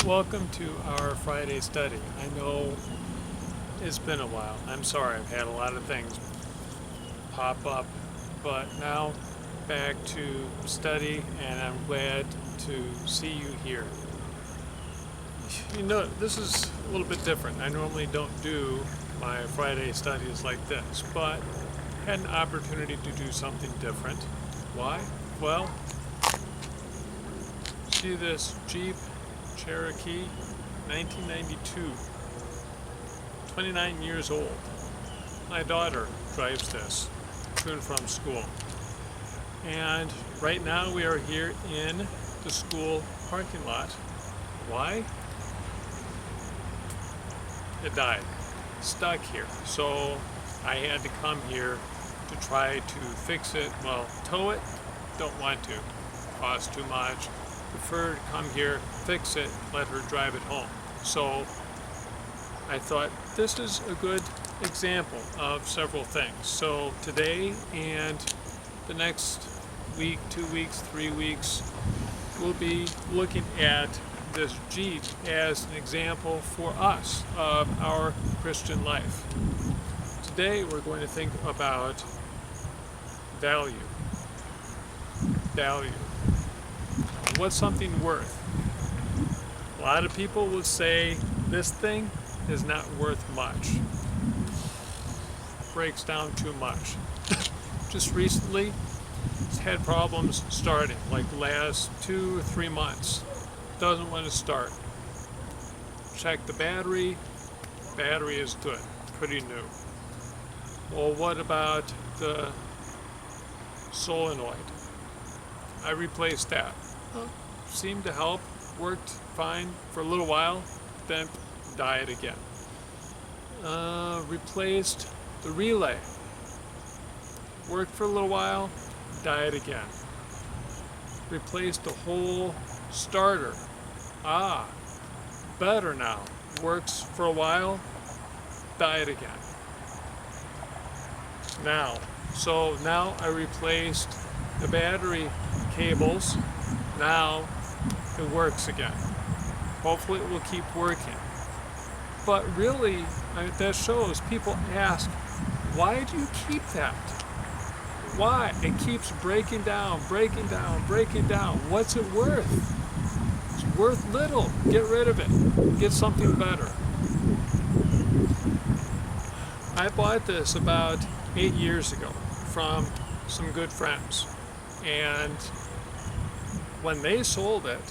Welcome to our Friday study. I know it's been a while. I'm sorry, I've had a lot of things pop up, but now back to study, and I'm glad to see you here. You know, this is a little bit different. I normally don't do my Friday studies like this, but had an opportunity to do something different. Why? Well, see this Jeep Cherokee, 1992, 29 years old. My daughter drives this to and from school. And right now we are here in the school parking lot. Why? It died, stuck here. So I had to come here to try to fix it. Well, tow it, don't want to, costs too much. Prefer to come here, fix it, let her drive it home. So I thought this is a good example of several things. So today and the next week, 2 weeks, 3 weeks, we'll be looking at this Jeep as an example for us of our Christian life. Today we're going to think about value. Value. What's something worth? A lot of people would say this thing is not worth much. Breaks down too much. Just recently, it's had problems starting, like the last 2 or 3 months. Doesn't want to start. Check the battery. Battery is good, pretty new. Well, what about the solenoid? I replaced that. Seemed to help, worked fine for a little while, then died again. Replaced the relay. Worked for a little while, died again. Replaced the whole starter. Better now. Works for a while, died again. Now I replaced the battery cables. Now it works again. Hopefully it will keep working. But really, that shows people ask, why do you keep that? Why? It keeps breaking down, breaking down, breaking down. What's it worth? It's worth little. Get rid of it. Get something better. I bought this about 8 years ago from some good friends. And when they sold it,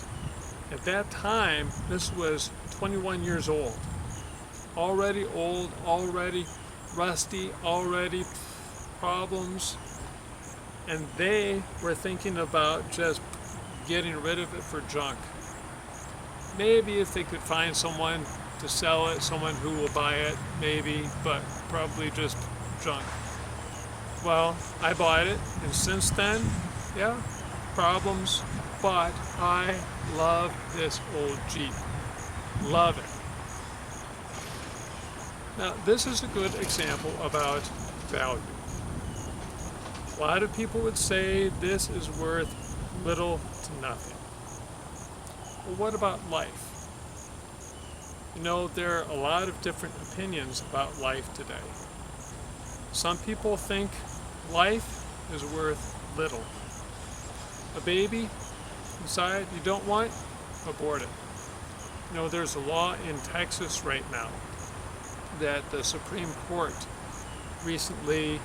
at that time, this was 21 years old. Already old, already rusty, already problems. And they were thinking about just getting rid of it for junk. Maybe if they could find someone to sell it, someone who will buy it, maybe, but probably just junk. Well, I bought it, and since then, yeah, problems, but I love this old Jeep. Love it. Now, this is a good example about value. A lot of people would say this is worth little to nothing. Well, what about life? You know, there are a lot of different opinions about life today. Some people think life is worth little. A baby inside you don't want, abort it. You know, there's a law in Texas right now that the Supreme Court recently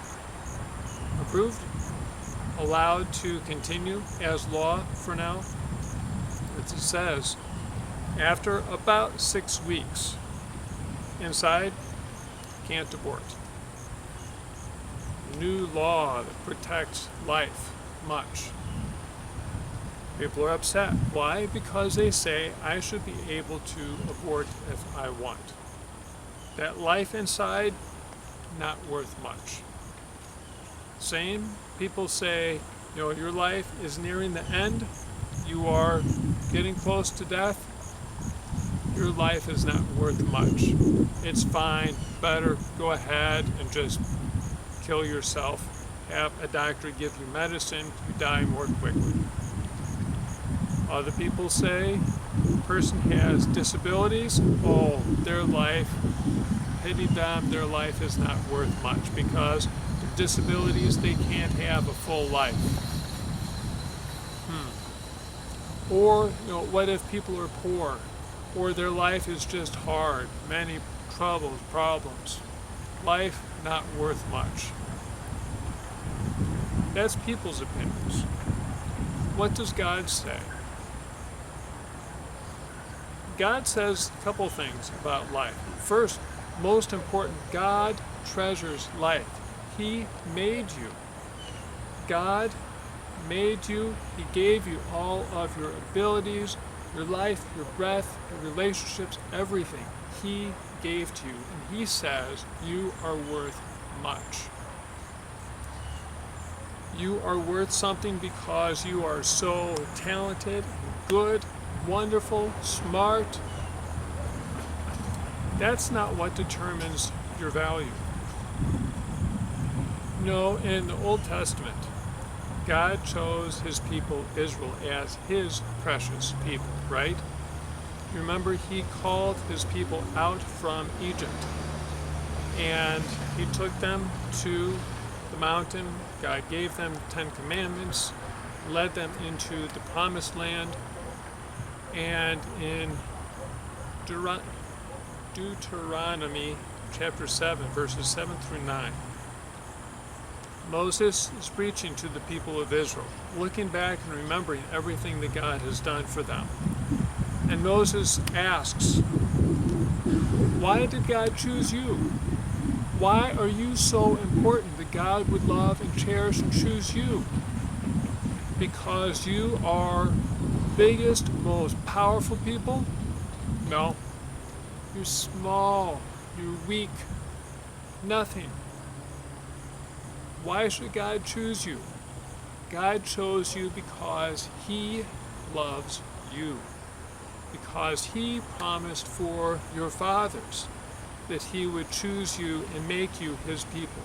approved, allowed to continue as law for now. It says after about 6 weeks inside, can't abort. New law that protects life much. People are upset. Why? Because they say I should be able to abort if I want. That life inside, not worth much. Same, people say, you know, your life is nearing the end. You are getting close to death. Your life is not worth much. It's fine. Better go ahead and just kill yourself. Have a doctor give you medicine. You die more quickly. Other people say, person has disabilities, oh, their life, pity them, their life is not worth much because with disabilities they can't have a full life. Or, what if people are poor, or their life is just hard, many troubles, problems, life not worth much. That's people's opinions. What does God say? God says a couple things about life. First, most important, God treasures life. He made you. God made you. He gave you all of your abilities, your life, your breath, your relationships, everything. He gave to you. And He says you are worth much. You are worth something because you are so talented, good, wonderful, smart. That's not what determines your value. No, in the Old Testament, God chose His people Israel as His precious people, right? Remember, He called His people out from Egypt, and He took them to the mountain. God gave them the 10 Commandments, led them into the Promised Land, and in Deuteronomy chapter 7, verses 7 through 9, Moses is preaching to the people of Israel, looking back and remembering everything that God has done for them. And Moses asks, why did God choose you? Why are you so important that God would love and cherish and choose you? Because you are the biggest, most powerful people? No. You're small. You're weak. Nothing. Why should God choose you? God chose you because He loves you. Because He promised for your fathers that He would choose you and make you His people.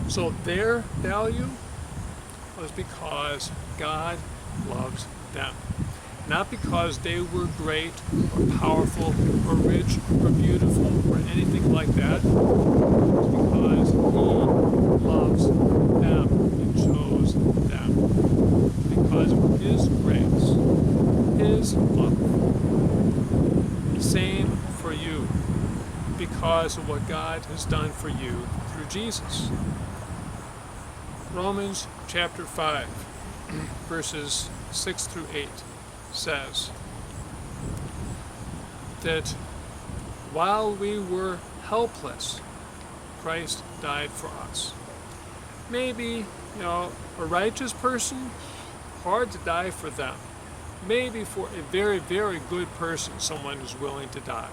So their value was because God loves them. Not because they were great or powerful or rich or beautiful or anything like that. It's because He loves them and chose them. Because of His grace, His love. Same for you, because of what God has done for you through Jesus. Romans chapter 5, verses 6 through 8 says that while we were helpless, Christ died for us. Maybe, a righteous person, hard to die for them. Maybe for a very, very good person, someone is willing to die.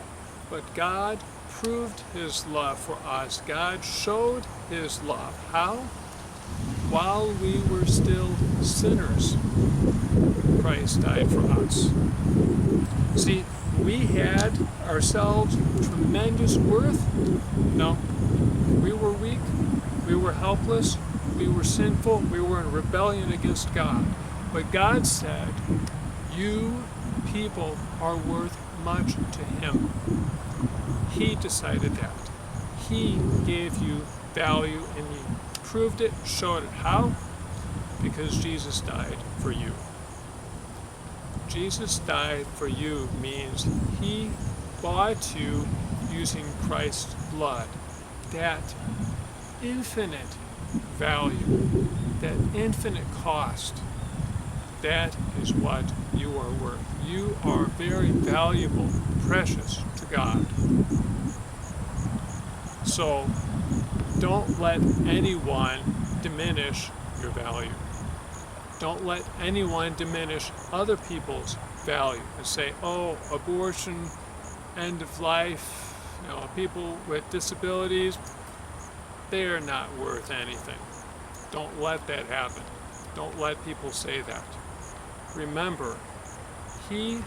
But God proved His love for us. God showed His love. How? While we were still sinners, Christ died for us. See, we had ourselves tremendous worth. No, we were weak, we were helpless, we were sinful, we were in rebellion against God. But God said, you people are worth much to Him. He decided that. He gave you value and He proved it, showed it. How? Because Jesus died for you. Jesus died for you means He bought you using Christ's blood. That infinite value, that infinite cost, that is what you are worth. You are very valuable, precious to God. So don't let anyone diminish your value. Don't let anyone diminish other people's value and say, oh, abortion, end of life, people with disabilities, they're not worth anything. Don't let that happen. Don't let people say that. Remember, He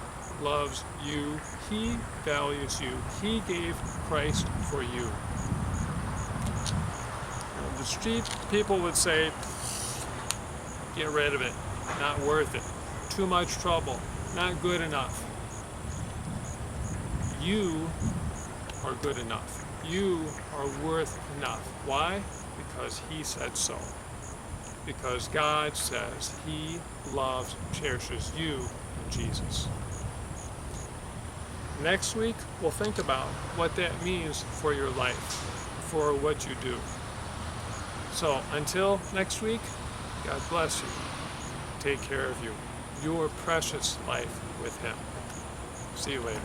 loves you. He values you. He gave Christ for you. The street people would say, get rid of it. Not worth it. Too much trouble. not good enough. You are good enough. You are worth enough. Why? Because he said so. Because God says he loves, cherishes you in Jesus. Next week, we'll think about what that means for your life, for what you do. So until next week, God bless you. Take care of you. Your precious life with him. See you later.